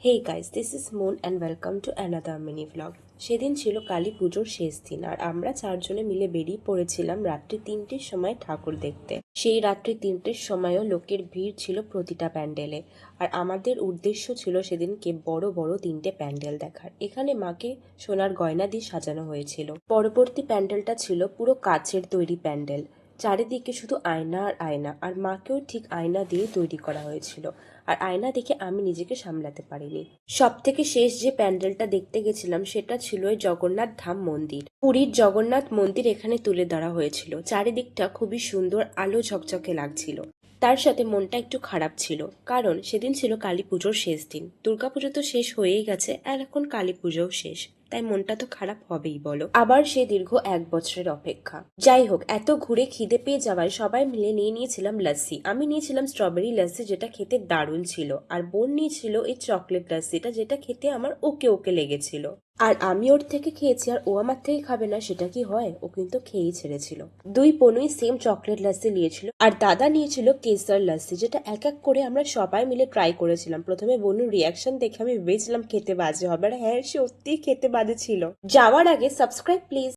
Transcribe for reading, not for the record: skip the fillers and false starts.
Hey guys, this is Moon and welcome to another mini vlog. সেদিন ছিল কালী পুজোর শেষ দিন আর আমরা চারজনে মিলে বেরিয়ে পড়েছিলাম রাত্রি ৩টের সময় ঠাকুর দেখতে। সেই রাত্রি ৩টের সময়ও লোকের ভিড় ছিল প্রতিটা প্যান্ডেলে। আর আমাদের উদ্দেশ্য ছিল সেদিনকে বড় বড় ৩টে প্যান্ডেল দেখার। এখানে মাকে সোনার গয়না দিয়ে সাজানো হয়েছিল। পরবর্তী প্যান্ডেলটা ছিল পুরো কাচের তৈরি প্যান্ডেল। চারিদিকে শুধু আয়না আর আয়না, আর মাকেও ঠিক আয়না দিয়ে তৈরি করা হয়েছিল। আর আয়না দেখে আমি নিজেকে সামলাতে পারিনি। সব থেকে শেষ যে প্যান্ডেলটা দেখতে গেছিলাম সেটা ছিল এই জগন্নাথ ধাম মন্দির। পুরীর জগন্নাথ মন্দির এখানে তুলে ধরা হয়েছিল। চারিদিকটা খুবই সুন্দর, আলো ঝকঝকে লাগছিল। তার সাথে মনটা একটু খারাপ ছিল, কারণ সেদিন ছিল কালী পুজোর শেষ দিন। দুর্গাপুজো তো শেষ হয়েই গেছে, আর এখন কালী পুজোও শেষ, তাই মনটা তো খারাপ হবেই বলো। আবার সে দীর্ঘ ১ বছরের অপেক্ষা। যাই হোক, এত ঘুরে খিদে পেয়ে যাওয়ায় সবাই মিলে নিয়েছিলাম লাস্সি। আমি নিয়েছিলাম স্ট্রবেরি লাস্সি, যেটা খেতে দারুণ ছিল, আর বোন নিয়েছিল এই চকলেট লাস্সিটা, যেটা খেতে আমার ওকে ওকে লেগেছিল। আর আমি ওর থেকে খেয়েছি আর ও আমার থেকে খাবে না, সেটা কি হয়? ও কিন্তু খেয়েই ছেড়েছিল। দুই বোনই সেম চকলেট লাস্সি নিয়েছিল, আর দাদা নিয়েছিল কেসার লাস্সি, যেটা এক এক করে আমরা সবাই মিলে ট্রাই করেছিলাম। প্রথমে বোনের রিয়াকশন দেখে আমি ভেবেছিলাম খেতে বাজে হবে, আর হ্যাঁ, সত্যিই খেতে বাজে ছিল। যাওয়ার আগে সাবস্ক্রাইব প্লিজ।